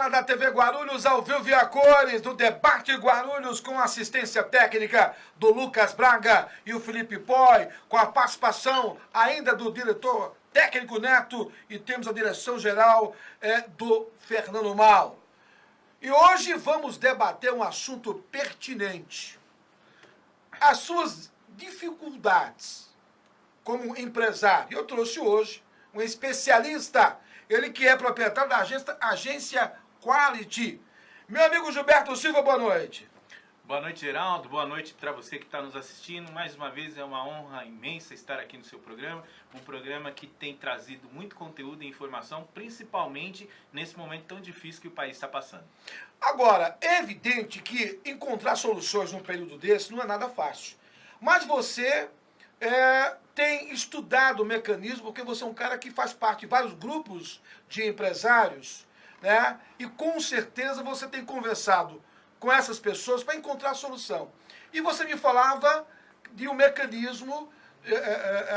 Sala da TV Guarulhos, ao vivo e a cores, do Debate Guarulhos, com assistência técnica do Lucas Braga e o Felipe Poi, com a participação ainda do diretor técnico Neto, e temos a direção geral do Fernando Mal. E hoje vamos debater um assunto pertinente. As suas dificuldades como empresário. Eu trouxe hoje um especialista, ele que é proprietário da agência Quality. Meu amigo Gilberto Silva, boa noite. Boa noite, Geraldo. Boa noite para você que está nos assistindo. Mais uma vez é uma honra imensa estar aqui no seu programa. Um programa que tem trazido muito conteúdo e informação, principalmente nesse momento tão difícil que o país está passando. Agora, é evidente que encontrar soluções num período desse não é nada fácil. Mas você tem estudado o mecanismo, porque você é um cara que faz parte de vários grupos de empresários, né? E com certeza você tem conversado com essas pessoas para encontrar a solução. E você me falava de um mecanismo,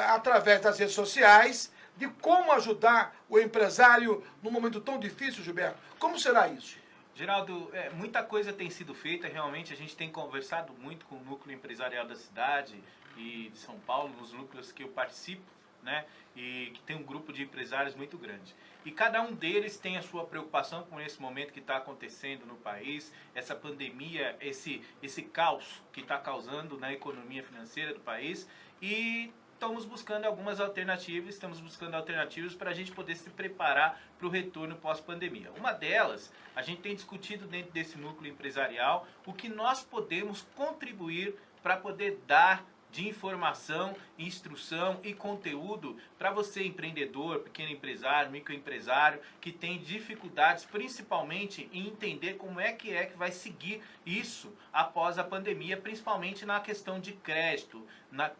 através das redes sociais, de como ajudar o empresário num momento tão difícil, Gilberto. Como será isso? Geraldo, muita coisa tem sido feita, realmente a gente tem conversado muito com o núcleo empresarial da cidade e de São Paulo, nos núcleos que eu participo, né? E que tem um grupo de empresários muito grande. E cada um deles tem a sua preocupação com esse momento que está acontecendo no país, essa pandemia, esse caos que está causando na economia financeira do país, e estamos buscando alternativas para a gente poder se preparar para o retorno pós-pandemia. Uma delas, a gente tem discutido dentro desse núcleo empresarial o que nós podemos contribuir para poder dar de informação, instrução e conteúdo para você, empreendedor, pequeno empresário, microempresário, que tem dificuldades principalmente em entender como é que vai seguir isso após a pandemia, principalmente na questão de crédito,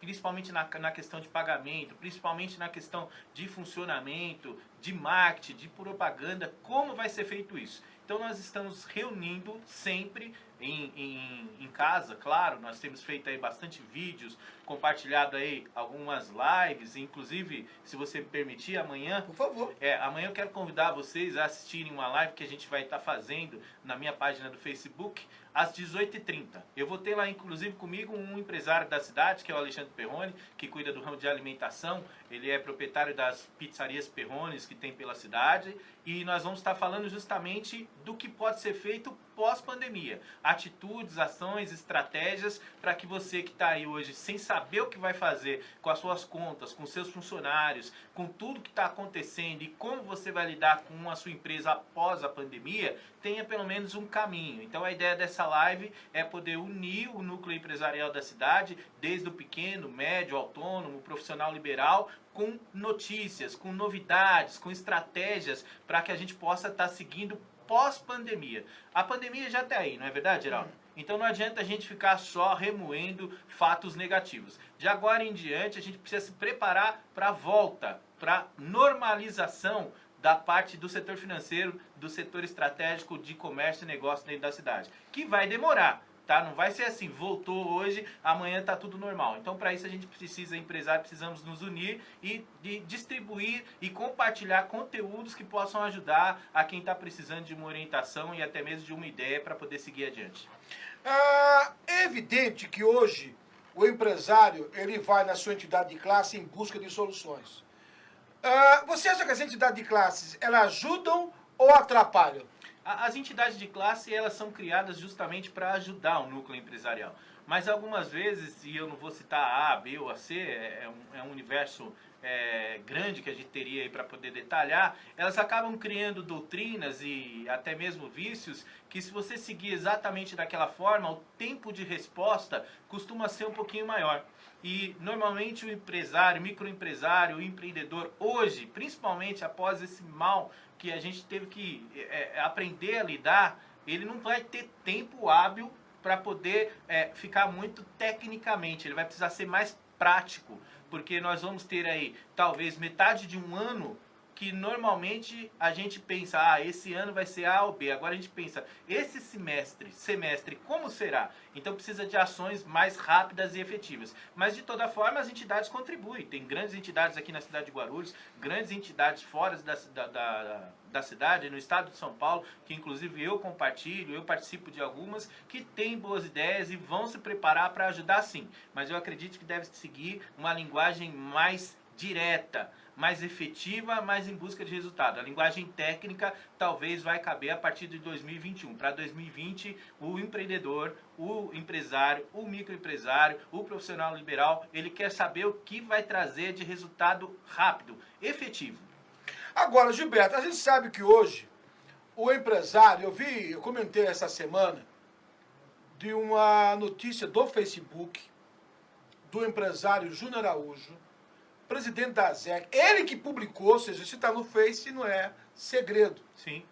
principalmente na questão de pagamento, principalmente na questão de funcionamento, de marketing, de propaganda, como vai ser feito isso. Então nós estamos reunindo sempre em casa, claro, nós temos feito aí bastante vídeos, compartilhado aí algumas lives, inclusive, se você me permitir, amanhã... Por favor. Amanhã eu quero convidar vocês a assistirem uma live que a gente vai estar fazendo na minha página do Facebook, às 18h30. Eu vou ter lá, inclusive, comigo um empresário da cidade, que é o Alexandre Perrone, que cuida do ramo de alimentação. Ele é proprietário das pizzarias Perrones que tem pela cidade. E nós vamos estar falando justamente do que pode ser feito pós-pandemia. Atitudes, ações, estratégias para que você que está aí hoje sem saber o que vai fazer com as suas contas, com seus funcionários, com tudo que está acontecendo e como você vai lidar com a sua empresa após a pandemia, tenha pelo menos um caminho. Então a ideia dessa live é poder unir o núcleo empresarial da cidade, desde o pequeno, médio, autônomo, profissional liberal, com notícias, com novidades, com estratégias para que a gente possa estar seguindo pós-pandemia. A pandemia já está aí, não é verdade, Geraldo? Então não adianta a gente ficar só remoendo fatos negativos. De agora em diante, a gente precisa se preparar para a volta, para a normalização da parte do setor financeiro, do setor estratégico de comércio e negócio dentro da cidade, que vai demorar. Tá? Não vai ser assim, voltou hoje, amanhã está tudo normal. Então, para isso, a gente precisa, empresário, precisamos nos unir e distribuir e compartilhar conteúdos que possam ajudar a quem está precisando de uma orientação e até mesmo de uma ideia para poder seguir adiante. É evidente que hoje o empresário ele vai na sua entidade de classe em busca de soluções. Você acha que as entidades de classes elas ajudam ou atrapalham? As entidades de classe, elas são criadas justamente para ajudar o núcleo empresarial. Mas algumas vezes, e eu não vou citar a A, B ou a C, é um universo grande que a gente teria aí para poder detalhar, elas acabam criando doutrinas e até mesmo vícios que, se você seguir exatamente daquela forma, o tempo de resposta costuma ser um pouquinho maior. E normalmente o empresário, microempresário, o empreendedor hoje, principalmente após esse mal que a gente teve que aprender a lidar, ele não vai ter tempo hábil para poder ficar muito tecnicamente, ele vai precisar ser mais prático, porque nós vamos ter aí talvez metade de um ano que normalmente a gente pensa, esse ano vai ser A ou B. Agora a gente pensa, esse semestre, como será? Então precisa de ações mais rápidas e efetivas. Mas de toda forma as entidades contribuem. Tem grandes entidades aqui na cidade de Guarulhos, grandes entidades fora da cidade, no estado de São Paulo, que inclusive eu compartilho, eu participo de algumas, que têm boas ideias e vão se preparar para ajudar sim. Mas eu acredito que deve seguir uma linguagem mais direta, mais efetiva, mais em busca de resultado. A linguagem técnica talvez vai caber a partir de 2021. Para 2020, o empreendedor, o empresário, o microempresário, o profissional liberal, ele quer saber o que vai trazer de resultado rápido, efetivo. Agora, Gilberto, a gente sabe que hoje o empresário, eu comentei essa semana de uma notícia do Facebook do empresário Júnior Araújo, presidente da ZEC, ele que publicou, ou seja, se está no Face não é segredo. Sim.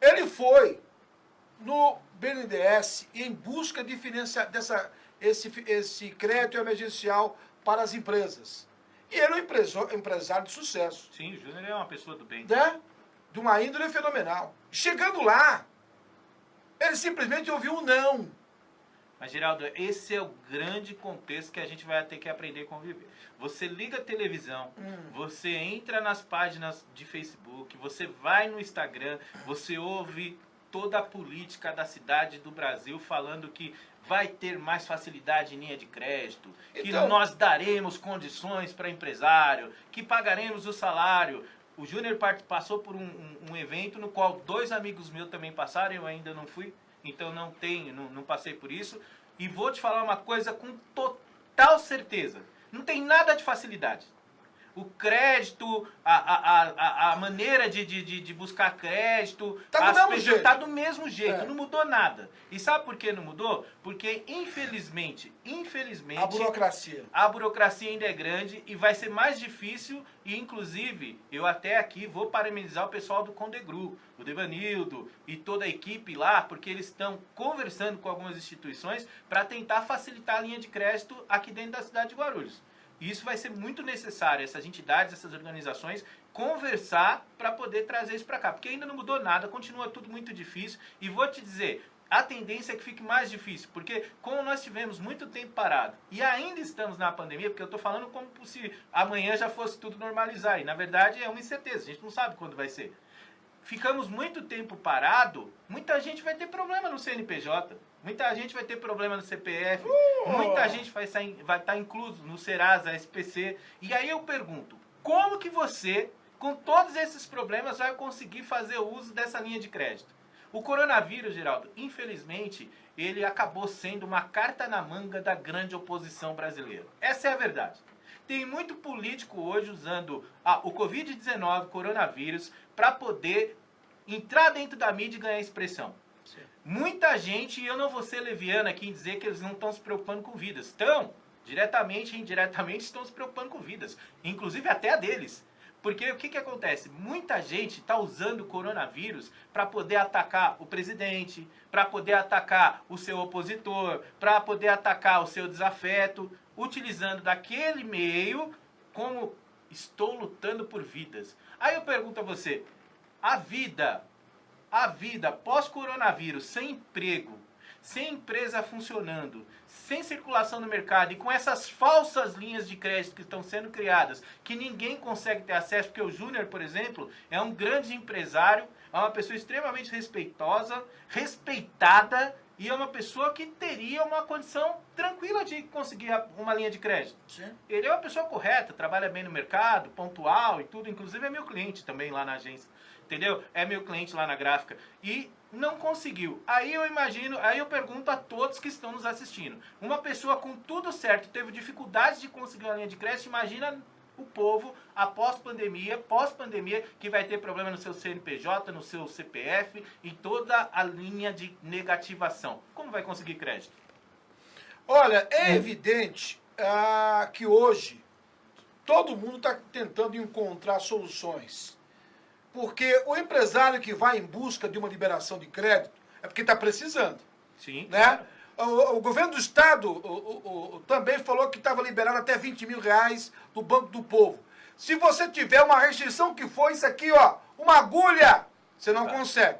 Ele foi no BNDES em busca de financiar esse crédito emergencial para as empresas. E ele é um empresário de sucesso. Sim, o Júnior é uma pessoa do bem. Né? De uma índole fenomenal. Chegando lá, ele simplesmente ouviu um não. Mas, Geraldo, esse é o grande contexto que a gente vai ter que aprender a conviver. Você liga a televisão, você entra nas páginas de Facebook, você vai no Instagram, você ouve toda a política da cidade do Brasil falando que vai ter mais facilidade em linha de crédito, que nós daremos condições para empresário, que pagaremos o salário. O Júnior passou por um evento no qual 2 amigos meus também passaram, eu ainda não fui. Então não passei por isso. E vou te falar uma coisa com total certeza. Não tem nada de facilidade. O crédito, a maneira de buscar crédito, tá do mesmo jeito, não mudou nada. E sabe por que não mudou? Porque infelizmente, a burocracia ainda é grande e vai ser mais difícil. E inclusive, eu até aqui vou parabenizar o pessoal do Condegru, o Devanildo e toda a equipe lá, porque eles estão conversando com algumas instituições para tentar facilitar a linha de crédito aqui dentro da cidade de Guarulhos. E isso vai ser muito necessário, essas entidades, essas organizações, conversar para poder trazer isso para cá. Porque ainda não mudou nada, continua tudo muito difícil. E vou te dizer, a tendência é que fique mais difícil. Porque como nós tivemos muito tempo parado e ainda estamos na pandemia, porque eu estou falando como se amanhã já fosse tudo normalizar. E na verdade é uma incerteza, a gente não sabe quando vai ser. Ficamos muito tempo parado, muita gente vai ter problema no CNPJ, muita gente vai ter problema no CPF, muita gente vai estar incluso no Serasa, SPC. E aí eu pergunto, como que você, com todos esses problemas, vai conseguir fazer o uso dessa linha de crédito? O coronavírus, Geraldo, infelizmente, ele acabou sendo uma carta na manga da grande oposição brasileira. Essa é a verdade. Tem muito político hoje usando o Covid-19, coronavírus, para poder entrar dentro da mídia e ganhar expressão. Sim. Muita gente, e eu não vou ser leviano aqui em dizer que eles não estão se preocupando com vidas. Estão, diretamente e indiretamente, estão se preocupando com vidas. Inclusive até a deles. Porque o que acontece? Muita gente está usando o coronavírus para poder atacar o presidente, para poder atacar o seu opositor, para poder atacar o seu desafeto, utilizando daquele meio como estou lutando por vidas. Aí eu pergunto a você, a vida pós-coronavírus, sem emprego, sem empresa funcionando, sem circulação no mercado e com essas falsas linhas de crédito que estão sendo criadas, que ninguém consegue ter acesso, porque o Júnior, por exemplo, é um grande empresário, é uma pessoa extremamente respeitosa, respeitada, e é uma pessoa que teria uma condição tranquila de conseguir uma linha de crédito. Sim. Ele é uma pessoa correta, trabalha bem no mercado, pontual e tudo, inclusive é meu cliente também lá na agência. Entendeu? É meu cliente lá na gráfica. E não conseguiu. Aí eu pergunto a todos que estão nos assistindo. Uma pessoa com tudo certo teve dificuldade de conseguir uma linha de crédito, imagina o povo pós-pandemia, que vai ter problema no seu CNPJ, no seu CPF e toda a linha de negativação. Como vai conseguir crédito? Olha, é evidente que hoje todo mundo está tentando encontrar soluções. Porque o empresário que vai em busca de uma liberação de crédito é porque está precisando. Sim. Né? O governo do estado também falou que estava liberado até 20 mil reais do Banco do Povo. Se você tiver uma restrição que for isso aqui, ó, uma agulha, você não consegue.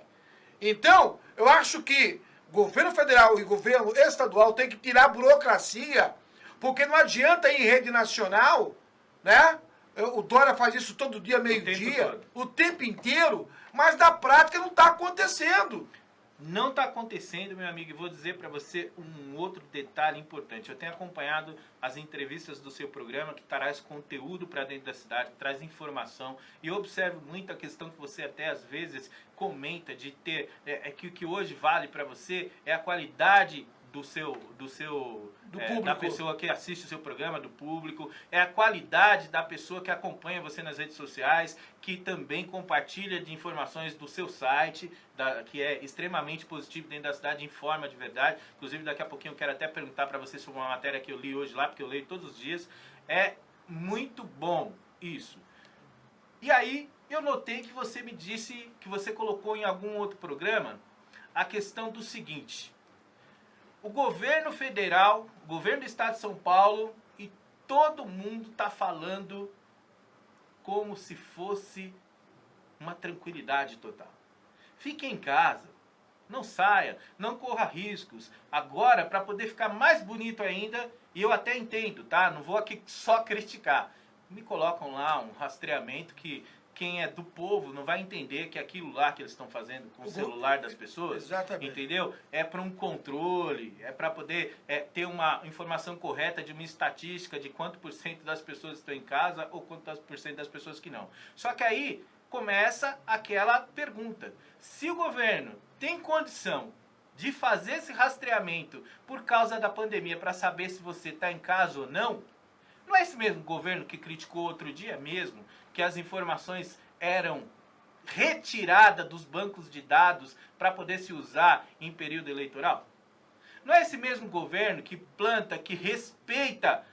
Então, eu acho que governo federal e governo estadual tem que tirar a burocracia, porque não adianta ir em rede nacional, né? O Dória faz isso todo dia, meio-dia, o tempo inteiro, mas na prática não está acontecendo. Não está acontecendo, meu amigo, e vou dizer para você um outro detalhe importante. Eu tenho acompanhado as entrevistas do seu programa, que traz conteúdo para dentro da cidade, traz informação, e eu observo muito a questão que você até às vezes comenta de ter, que o que hoje vale para você é a qualidade do público, da pessoa que assiste o seu programa, do público, é a qualidade da pessoa que acompanha você nas redes sociais, que também compartilha de informações do seu site, que é extremamente positivo dentro da cidade, informa de verdade. Inclusive, daqui a pouquinho eu quero até perguntar para você sobre uma matéria que eu li hoje lá, porque eu leio todos os dias. É muito bom isso. E aí, eu notei que você me disse, que você colocou em algum outro programa, a questão do seguinte: o governo federal, o governo do estado de São Paulo e todo mundo está falando como se fosse uma tranquilidade total. Fique em casa, não saia, não corra riscos. Agora, para poder ficar mais bonito ainda, e eu até entendo, tá? Não vou aqui só criticar. Me colocam lá um rastreamento que quem é do povo não vai entender que aquilo lá que eles estão fazendo com o celular das pessoas, exatamente, entendeu? É para um controle, é para poder ter uma informação correta de uma estatística de quanto por cento das pessoas estão em casa ou quanto por cento das pessoas que não. Só que aí começa aquela pergunta: se o governo tem condição de fazer esse rastreamento por causa da pandemia para saber se você está em casa ou não, não é esse mesmo governo que criticou outro dia mesmo que as informações eram retiradas dos bancos de dados para poder se usar em período eleitoral? Não é esse mesmo governo que planta, que respeita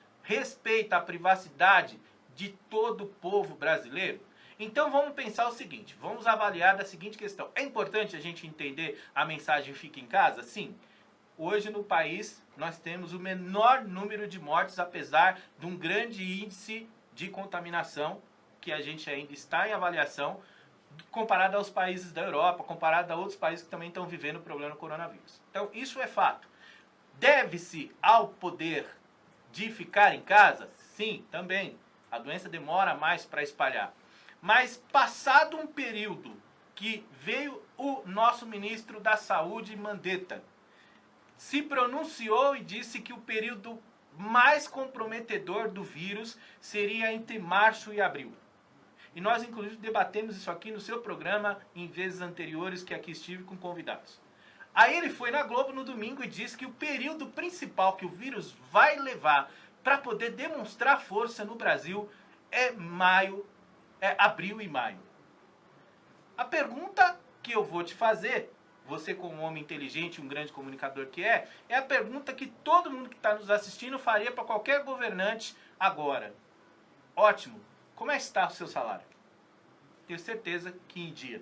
a privacidade de todo o povo brasileiro? Então vamos pensar o seguinte, vamos avaliar da seguinte questão: é importante a gente entender a mensagem "fique em casa"? Sim. Hoje no país nós temos o menor número de mortes, apesar de um grande índice de contaminação, que a gente ainda está em avaliação, comparado aos países da Europa, comparado a outros países que também estão vivendo o problema do coronavírus. Então isso é fato. Deve-se ao poder de ficar em casa? Sim, também. A doença demora mais para espalhar. Mas passado um período que veio o nosso ministro da Saúde, Mandetta, se pronunciou e disse que o período mais comprometedor do vírus seria entre março e abril. E nós, inclusive, debatemos isso aqui no seu programa em vezes anteriores que aqui estive com convidados. Aí ele foi na Globo no domingo e disse que o período principal que o vírus vai levar para poder demonstrar força no Brasil é abril e maio. A pergunta que eu vou te fazer, você como um homem inteligente, um grande comunicador que é a pergunta que todo mundo que está nos assistindo faria para qualquer governante agora. Ótimo, como é que está o seu salário? Tenho certeza que em dia.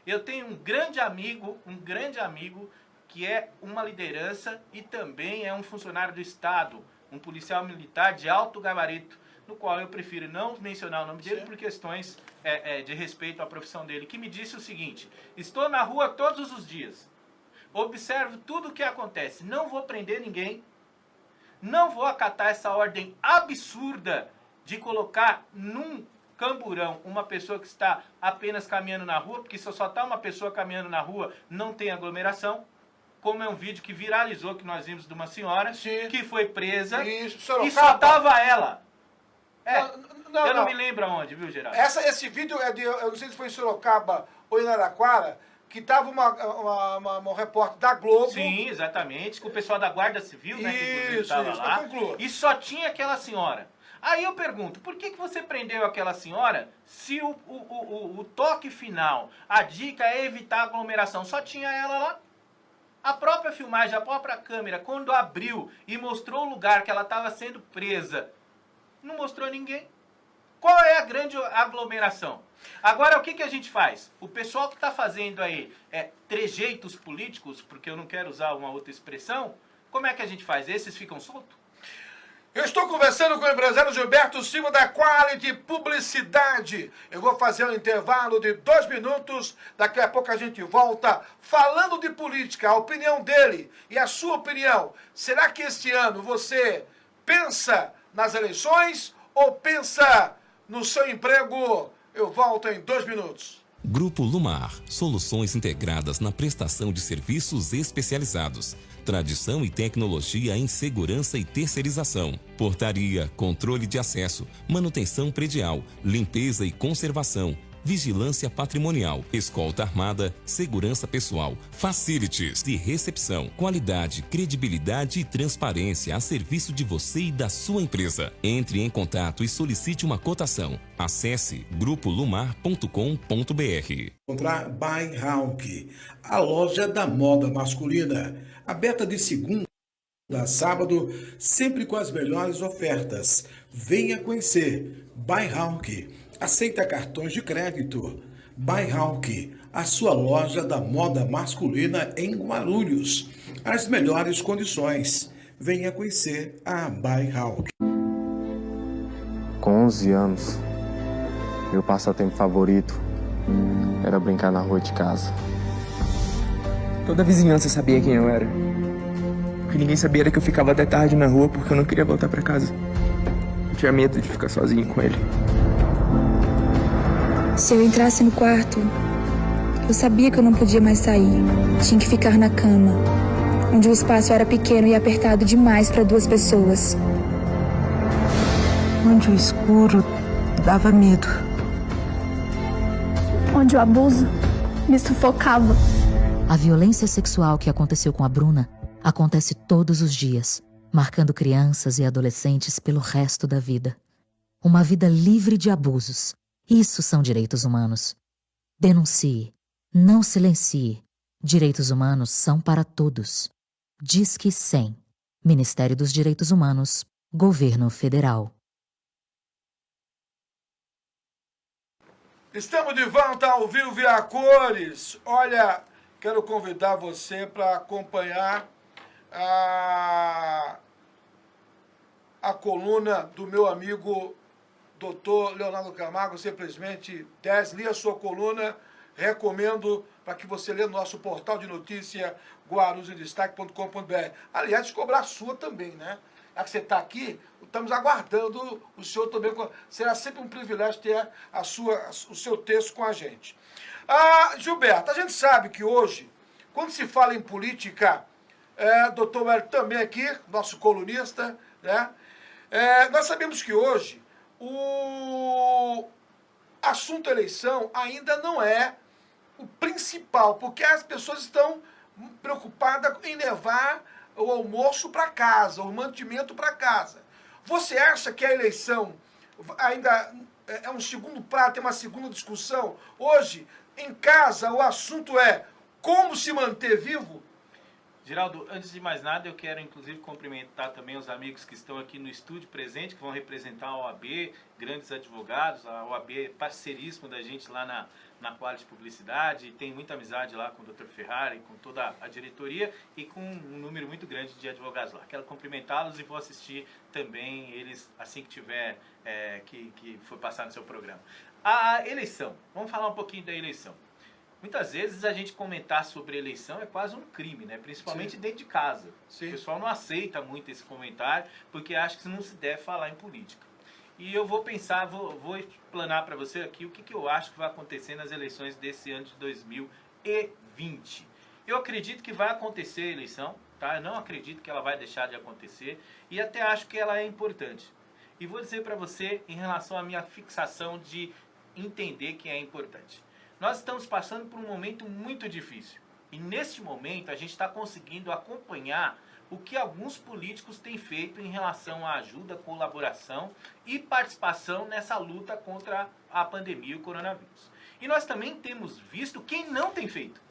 Eu tenho um grande amigo que é uma liderança e também é um funcionário do Estado, um policial militar de alto gabarito, no qual eu prefiro não mencionar o nome dele por questões de respeito à profissão dele, que me disse o seguinte: estou na rua todos os dias, observo tudo o que acontece, não vou prender ninguém, não vou acatar essa ordem absurda de colocar num camburão uma pessoa que está apenas caminhando na rua, porque se só está uma pessoa caminhando na rua, não tem aglomeração. Como é um vídeo que viralizou, que nós vimos de uma senhora que foi presa e só estava ela. Eu não me lembro aonde, viu, Geraldo? Esse vídeo é de, eu não sei se foi em Sorocaba ou em Araraquara, que estava uma repórter da Globo. Sim, exatamente, com o pessoal da Guarda Civil, né, que inclusive estava lá. E só tinha aquela senhora. Aí eu pergunto, por que você prendeu aquela senhora se o toque final, a dica é evitar aglomeração, só tinha ela lá? A própria filmagem, a própria câmera, quando abriu e mostrou o lugar que ela estava sendo presa, não mostrou ninguém. Qual é a grande aglomeração? Agora, o que a gente faz? O pessoal que está fazendo aí trejeitos políticos, porque eu não quero usar uma outra expressão, como é que a gente faz? Esses ficam soltos? Eu estou conversando com o empresário Gilberto Silva da Quality Publicidade. Eu vou fazer um intervalo de 2 minutos. Daqui a pouco a gente volta falando de política, a opinião dele e a sua opinião. Será que este ano você pensa nas eleições ou pensa no seu emprego? Eu volto em 2 minutos. Grupo Lumar, soluções integradas na prestação de serviços especializados. Tradição e tecnologia em segurança e terceirização. Portaria, controle de acesso, manutenção predial, limpeza e conservação, vigilância patrimonial, escolta armada, segurança pessoal, facilities de recepção, qualidade, credibilidade e transparência a serviço de você e da sua empresa. Entre em contato e solicite uma cotação. Acesse grupolumar.com.br. Encontrar By Hawk, a loja da moda masculina, aberta de segunda a sábado, sempre com as melhores ofertas. Venha conhecer By Hawk. Aceita cartões de crédito. By Hawk, a sua loja da moda masculina em Guarulhos. As melhores condições. Venha conhecer a By Hawk. Com 11 anos, meu passatempo favorito era brincar na rua de casa. Toda a vizinhança sabia quem eu era. O que ninguém sabia era que eu ficava até tarde na rua porque eu não queria voltar pra casa. Eu tinha medo de ficar sozinho com ele. Se eu entrasse no quarto, eu sabia que eu não podia mais sair. Tinha que ficar na cama, onde o espaço era pequeno e apertado demais para 2 pessoas. Onde o escuro dava medo. Onde o abuso me sufocava. A violência sexual que aconteceu com a Bruna acontece todos os dias, marcando crianças e adolescentes pelo resto da vida. Uma vida livre de abusos. Isso são direitos humanos. Denuncie. Não silencie. Direitos humanos são para todos. Disque 100. Ministério dos Direitos Humanos. Governo Federal. Estamos de volta ao vivo e a cores. Olha, quero convidar você para acompanhar a coluna do meu amigo Dr. Leonardo Camargo, simplesmente 10. Li a sua coluna, recomendo para que você leia no nosso portal de notícia guarulhosindestaque.com.br. Aliás, cobrar a sua também, né? Já que você está aqui, estamos aguardando o senhor também. Será sempre um privilégio ter o seu texto com a gente. Gilberto, a gente sabe que hoje, quando se fala em política, doutor Hélio também aqui, nosso colunista, né? Nós sabemos que hoje o assunto eleição ainda não é o principal, porque as pessoas estão preocupadas em levar o almoço para casa, o mantimento para casa. Você acha que a eleição ainda é um segundo prato, é uma segunda discussão? Hoje, em casa, o assunto é como se manter vivo? Geraldo, antes de mais nada, eu quero inclusive cumprimentar também os amigos que estão aqui no estúdio presente, que vão representar a OAB, grandes advogados. A OAB é parceiríssimo da gente lá na Quality Publicidade, e tem muita amizade lá com o Dr. Ferrari, com toda a diretoria e com um número muito grande de advogados lá. Quero cumprimentá-los e vou assistir também eles assim que tiver, que for passar no seu programa. A eleição, vamos falar um pouquinho da eleição. Muitas vezes a gente comentar sobre eleição é quase um crime, né? Principalmente dentro de casa. Sim. O pessoal não aceita muito esse comentário porque acha que não se deve falar em política. E eu vou pensar, vou explanar para você aqui o que eu acho que vai acontecer nas eleições desse ano de 2020. Eu acredito que vai acontecer a eleição, tá? Eu não acredito que ela vai deixar de acontecer e até acho que ela é importante. E vou dizer para você em relação à minha fixação de entender que é importante. Nós estamos passando por um momento muito difícil. E neste momento a gente está conseguindo acompanhar o que alguns políticos têm feito em relação à ajuda, colaboração e participação nessa luta contra a pandemia e o coronavírus. E nós também temos visto quem não tem feito.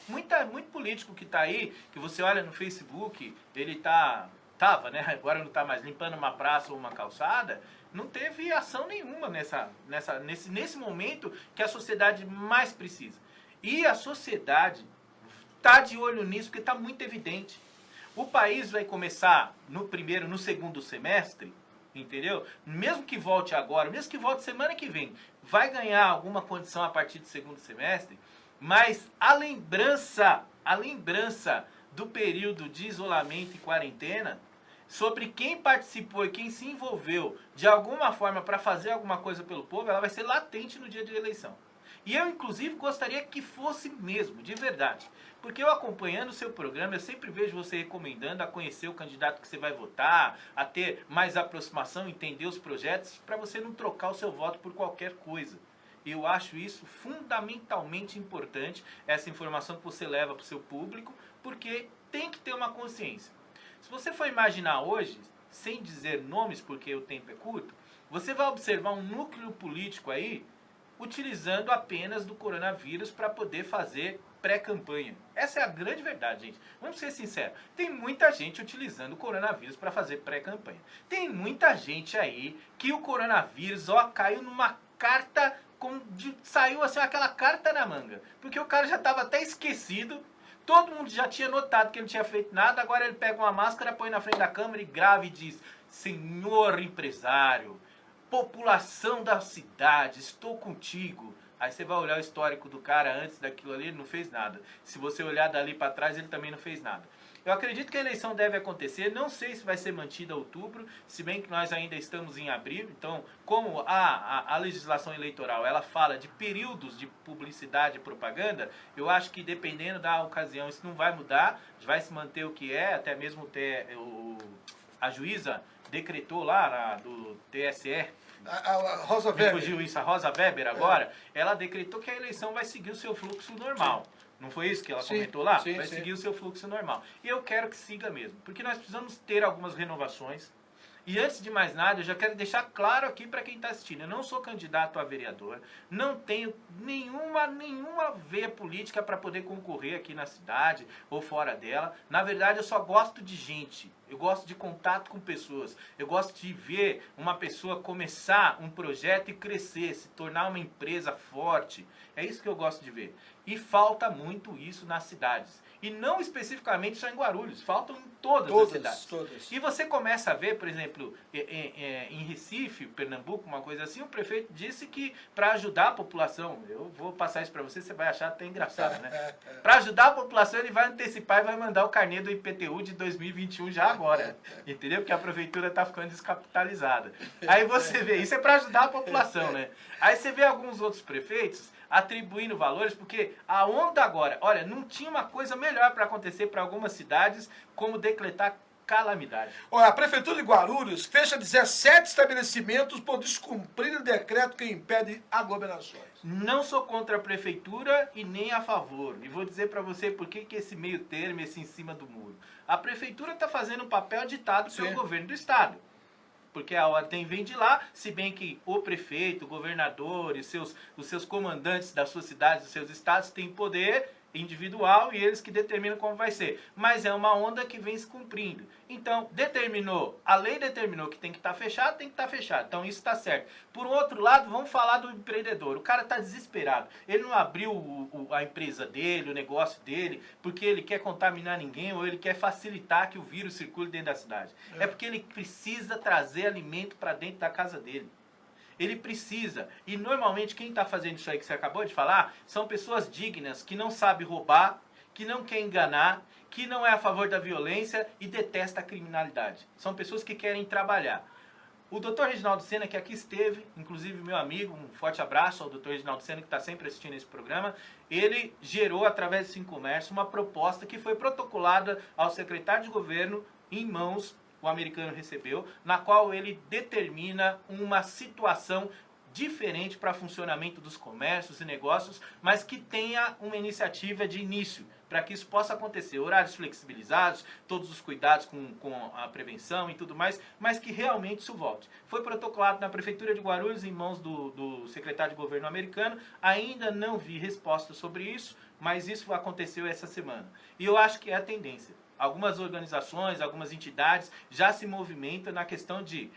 Muito político que está aí, que você olha no Facebook, ele tava, né? Agora não está mais limpando uma praça ou uma calçada, não teve ação nenhuma nesse momento que a sociedade mais precisa. E a sociedade está de olho nisso porque está muito evidente. O país vai começar no segundo semestre, entendeu? Mesmo que volte agora, mesmo que volte semana que vem, vai ganhar alguma condição a partir do segundo semestre, mas a lembrança do período de isolamento e quarentena, sobre quem participou e quem se envolveu de alguma forma para fazer alguma coisa pelo povo, ela vai ser latente no dia de eleição. E eu, inclusive, gostaria que fosse mesmo, de verdade. Porque eu acompanhando o seu programa, eu sempre vejo você recomendando a conhecer o candidato que você vai votar, a ter mais aproximação, entender os projetos, para você não trocar o seu voto por qualquer coisa. Eu acho isso fundamentalmente importante, essa informação que você leva para o seu público, porque tem que ter uma consciência. Se você for imaginar hoje, sem dizer nomes, porque o tempo é curto, você vai observar um núcleo político aí, utilizando apenas do coronavírus para poder fazer pré-campanha. Essa é a grande verdade, gente. Vamos ser sinceros. Tem muita gente utilizando o coronavírus para fazer pré-campanha. Tem muita gente aí que o coronavírus, caiu numa carta, saiu assim, aquela carta na manga. Porque o cara já estava até esquecido, todo mundo já tinha notado que ele não tinha feito nada, agora ele pega uma máscara, põe na frente da câmera e grava e diz: senhor empresário, população da cidade, estou contigo. Aí você vai olhar o histórico do cara antes daquilo ali, ele não fez nada. Se você olhar dali para trás, ele também não fez nada. Eu acredito que a eleição deve acontecer, não sei se vai ser mantida em outubro, se bem que nós ainda estamos em abril. Então, como a legislação eleitoral ela fala de períodos de publicidade e propaganda, eu acho que dependendo da ocasião isso não vai mudar, vai se manter o que é, até mesmo a juíza decretou lá do TSE, A Rosa Weber. Fugiu isso, a Rosa Weber agora, ela decretou que a eleição vai seguir o seu fluxo normal. Sim. Não foi isso que ela comentou lá? Sim, vai seguir o seu fluxo normal. E eu quero que siga mesmo, porque nós precisamos ter algumas renovações. E antes de mais nada, eu já quero deixar claro aqui para quem está assistindo, eu não sou candidato a vereador, não tenho nenhuma veia política para poder concorrer aqui na cidade ou fora dela. Na verdade, eu só gosto de gente, eu gosto de contato com pessoas, eu gosto de ver uma pessoa começar um projeto e crescer, se tornar uma empresa forte. É isso que eu gosto de ver. E falta muito isso nas cidades. E não especificamente só em Guarulhos, faltam em todas as cidades. Todas. E você começa a ver, por exemplo, em Recife, Pernambuco, uma coisa assim, o prefeito disse que para ajudar a população, eu vou passar isso para você, você vai achar até engraçado, né? Para ajudar a população, ele vai antecipar e vai mandar o carnê do IPTU de 2021 já agora, entendeu? Porque a prefeitura está ficando descapitalizada. Aí você vê, isso é para ajudar a população, né? Aí você vê alguns outros prefeitos atribuindo valores, porque a onda agora, olha, não tinha uma coisa melhor para acontecer para algumas cidades como decretar calamidade. Olha, a Prefeitura de Guarulhos fecha 17 estabelecimentos por descumprir o decreto que impede aglomerações. Não sou contra a Prefeitura e nem a favor. E vou dizer para você por que esse meio termo, esse em cima do muro. A Prefeitura está fazendo um papel ditado pelo governo do Estado. Porque a ordem vem de lá, se bem que o prefeito, o governador e os seus comandantes das suas cidades, dos seus estados, têm poder individual e eles que determinam como vai ser. Mas é uma onda que vem se cumprindo. Então, a lei determinou que tem que estar fechado, tem que estar fechado. Então, isso está certo. Por outro lado, vamos falar do empreendedor. O cara está desesperado. Ele não abriu a empresa dele, o negócio dele, porque ele quer contaminar ninguém ou ele quer facilitar que o vírus circule dentro da cidade. É porque ele precisa trazer alimento para dentro da casa dele. Ele precisa. E normalmente quem está fazendo isso aí que você acabou de falar são pessoas dignas, que não sabem roubar, que não quer enganar, que não é a favor da violência e detesta a criminalidade. São pessoas que querem trabalhar. O Dr. Reginaldo Sena, que aqui esteve, inclusive meu amigo, um forte abraço ao Dr. Reginaldo Sena, que está sempre assistindo esse programa, ele gerou, através do Sim Comércio, uma proposta que foi protocolada ao secretário de governo em mãos, o americano recebeu, na qual ele determina uma situação diferente para funcionamento dos comércios e negócios, mas que tenha uma iniciativa de início, para que isso possa acontecer. Horários flexibilizados, todos os cuidados com a prevenção e tudo mais, mas que realmente isso volte. Foi protocolado na Prefeitura de Guarulhos, em mãos do secretário de governo americano. Ainda não vi resposta sobre isso, mas isso aconteceu essa semana. E eu acho que é a tendência. Algumas organizações, algumas entidades já se movimentam na questão de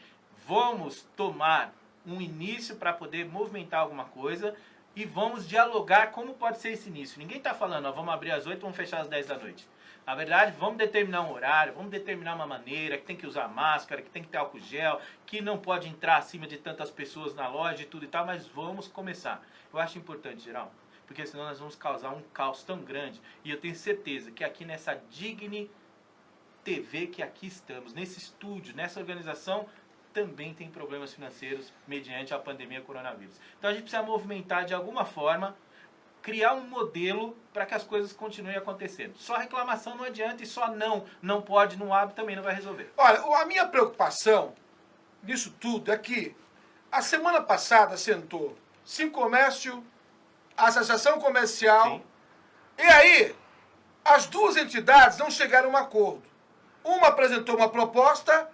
vamos tomar um início para poder movimentar alguma coisa e vamos dialogar como pode ser esse início. Ninguém está falando, vamos abrir às 8, vamos fechar às 10 da noite. Na verdade, vamos determinar um horário, vamos determinar uma maneira, que tem que usar máscara, que tem que ter álcool gel, que não pode entrar acima de tantas pessoas na loja e tudo e tal, mas vamos começar. Eu acho importante, Geraldo, porque senão nós vamos causar um caos tão grande. E eu tenho certeza que aqui nessa Digni TV que aqui estamos, nesse estúdio, nessa organização, também tem problemas financeiros mediante a pandemia coronavírus. Então a gente precisa movimentar de alguma forma, criar um modelo para que as coisas continuem acontecendo. Só reclamação não adianta e só não pode, não abre, também não vai resolver. Olha, a minha preocupação nisso tudo é que a semana passada sentou Sincomércio, a Associação Comercial, Sim. E aí as duas entidades não chegaram a um acordo. Uma apresentou uma proposta,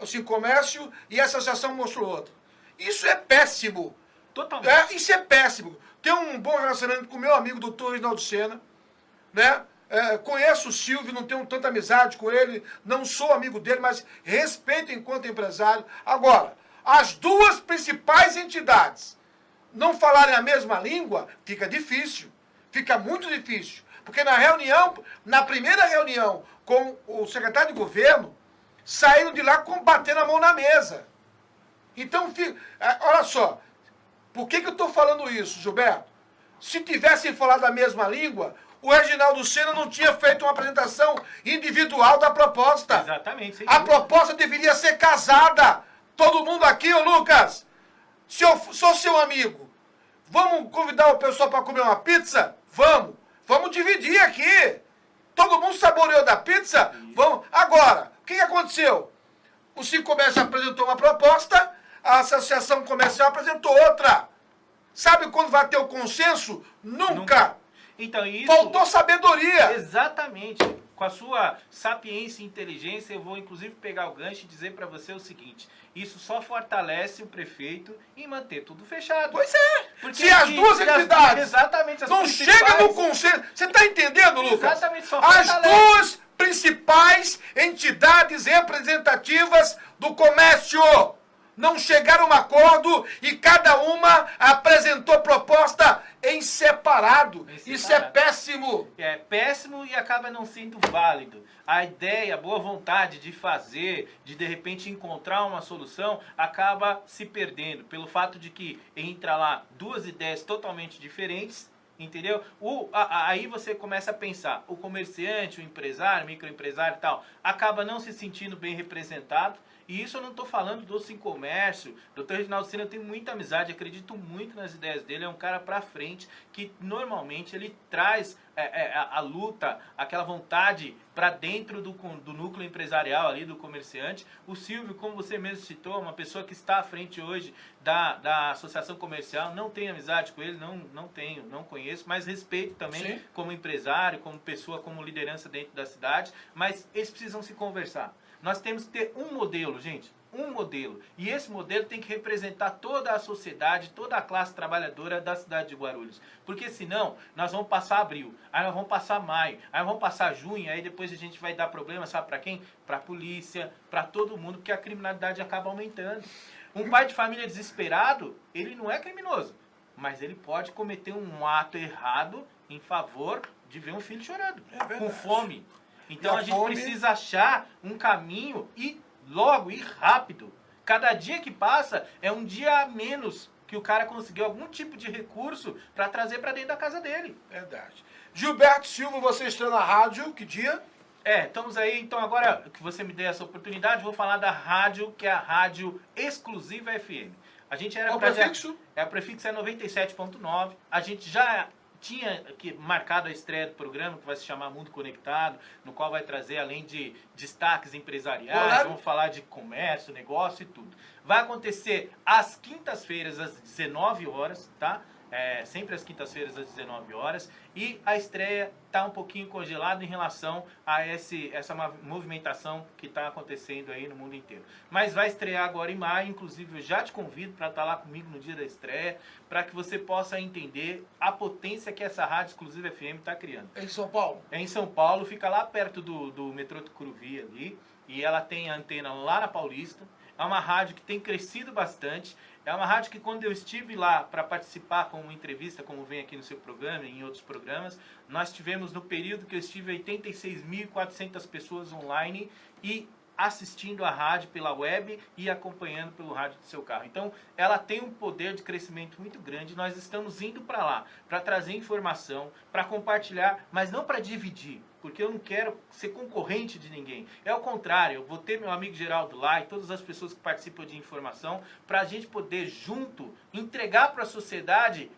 o Sincomércio, e a associação mostrou outra. Isso é péssimo. Totalmente. Isso é péssimo. Tenho um bom relacionamento com o meu amigo doutor Reginaldo Sena, né? Conheço o Silvio, não tenho tanta amizade com ele, não sou amigo dele, mas respeito enquanto empresário. Agora, as duas principais entidades não falarem a mesma língua, fica difícil. Fica muito difícil. Porque na primeira reunião com o secretário de governo, saíram de lá batendo a mão na mesa. Então, olha só, por que eu estou falando isso, Gilberto? Se tivessem falado a mesma língua, o Reginaldo Sena não tinha feito uma apresentação individual da proposta. Exatamente. A proposta deveria ser casada. Todo mundo aqui, ô Lucas, se eu sou seu amigo, vamos convidar o pessoal para comer uma pizza? Vamos. Vamos dividir aqui. Todo mundo saboreou da pizza? Vamos. Agora, o que aconteceu? O Sincomércio apresentou uma proposta, a Associação Comercial apresentou outra. Sabe quando vai ter o consenso? Nunca. Então, isso... Faltou sabedoria. Exatamente. Com a sua sapiência e inteligência, eu vou inclusive pegar o gancho e dizer para você o seguinte: isso só fortalece o prefeito em manter tudo fechado. Pois é. Porque se as duas entidades exatamente, as não chegam no consenso... Você está entendendo, Lucas? Exatamente, só as fortalece. duas principais entidades representativas do comércio não chegaram a um acordo e cada uma apresentou proposta em separado. Isso é péssimo. É péssimo e acaba não sendo válido. A ideia, a boa vontade de fazer, de repente encontrar uma solução, acaba se perdendo pelo fato de que entra lá duas ideias totalmente diferentes, entendeu? Aí você começa a pensar, o comerciante, o empresário, microempresário e tal, acaba não se sentindo bem representado. E isso eu não estou falando do Sincomércio. O Dr. Reginaldo Sena, eu tenho muita amizade, acredito muito nas ideias dele, é um cara pra frente, que normalmente ele traz a luta, aquela vontade para dentro do núcleo empresarial ali, do comerciante. O Silvio, como você mesmo citou, uma pessoa que está à frente hoje da Associação Comercial, não tenho amizade com ele, não conheço, mas respeito também. Sim. Como empresário, como pessoa, como liderança dentro da cidade, mas eles precisam se conversar. Nós temos que ter um modelo, gente, um modelo. E esse modelo tem que representar toda a sociedade, toda a classe trabalhadora da cidade de Guarulhos. Porque senão, nós vamos passar abril, aí nós vamos passar maio, aí nós vamos passar junho, aí depois a gente vai dar problema, sabe para quem? Para a polícia, para todo mundo, porque a criminalidade acaba aumentando. Um pai de família desesperado, ele não é criminoso, mas ele pode cometer um ato errado em favor de ver um filho chorando, com fome. Então a gente precisa achar um caminho e logo, ir rápido. Cada dia que passa é um dia a menos que o cara conseguiu algum tipo de recurso para trazer para dentro da casa dele. Verdade. Gilberto Silva, você está na rádio, que dia? Estamos aí, então agora que você me deu essa oportunidade, vou falar da rádio, que é a Rádio Exclusiva FM. A gente era... Qual o prefixo? O prefixo é 97.9. A gente já tinha marcado a estreia do programa, que vai se chamar Mundo Conectado, no qual vai trazer, além de destaques empresariais, vamos falar de comércio, negócio e tudo. Vai acontecer às quintas-feiras, às 19 horas, tá? Sempre às quintas-feiras, às 19 horas. E a estreia está um pouquinho congelada em relação a essa movimentação que está acontecendo aí no mundo inteiro. Mas vai estrear agora em maio, inclusive eu já te convido para estar lá comigo no dia da estreia, para que você possa entender a potência que essa Rádio Exclusiva FM está criando. É em São Paulo? É em São Paulo, fica lá perto do metrô Tucuruvi ali, e ela tem a antena lá na Paulista. É uma rádio que tem crescido bastante. É uma rádio que quando eu estive lá para participar com uma entrevista, como vem aqui no seu programa e em outros programas, nós tivemos no período que eu estive 86.400 pessoas online e assistindo a rádio pela web e acompanhando pelo rádio do seu carro. Então, ela tem um poder de crescimento muito grande. Nós estamos indo para lá, para trazer informação, para compartilhar, mas não para dividir, porque eu não quero ser concorrente de ninguém. É o contrário, eu vou ter meu amigo Geraldo lá e todas as pessoas que participam de informação, para a gente poder, junto, entregar para a sociedade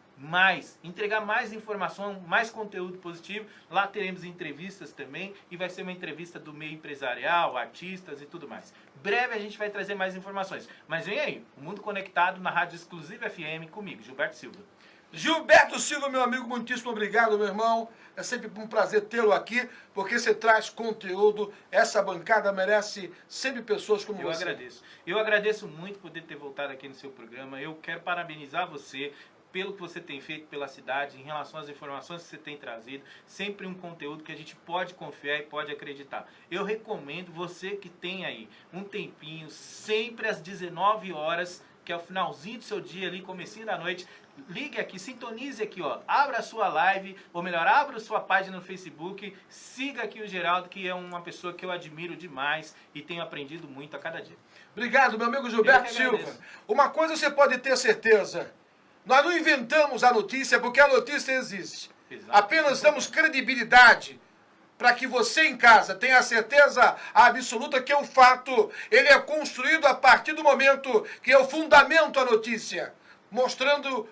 entregar mais informação, mais conteúdo positivo. Lá teremos entrevistas também e vai ser uma entrevista do meio empresarial, artistas e tudo mais. Breve a gente vai trazer mais informações. Mas vem aí, o Mundo Conectado na Rádio Exclusiva FM comigo, Gilberto Silva. Gilberto Silva, meu amigo, muitíssimo obrigado, meu irmão. É sempre um prazer tê-lo aqui, porque você traz conteúdo. Essa bancada merece sempre pessoas como você. Eu agradeço muito poder ter voltado aqui no seu programa. Eu quero parabenizar você pelo que você tem feito pela cidade, em relação às informações que você tem trazido, sempre um conteúdo que a gente pode confiar e pode acreditar. Eu recomendo você que tem aí um tempinho, sempre às 19 horas, que é o finalzinho do seu dia ali, comecinho da noite, ligue aqui, sintonize aqui, ó, abra a sua live, ou melhor, abra a sua página no Facebook, siga aqui o Geraldo, que é uma pessoa que eu admiro demais e tenho aprendido muito a cada dia. Obrigado, meu amigo Gilberto Silva. Uma coisa você pode ter certeza, nós não inventamos a notícia porque a notícia existe. Exato. Apenas damos credibilidade para que você em casa tenha a certeza absoluta que o fato ele é construído a partir do momento que eu fundamento a notícia, mostrando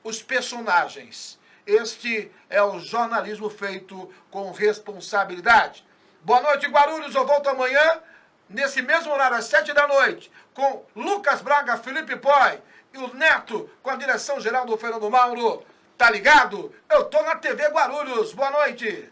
os personagens. Este é o jornalismo feito com responsabilidade. Boa noite, Guarulhos. Eu volto amanhã, nesse mesmo horário, às 7 da noite, com Lucas Braga, Felipe Poi e o Neto, com a direção geral do Fernando Mauro. Tá ligado? Eu tô na TV Guarulhos. Boa noite.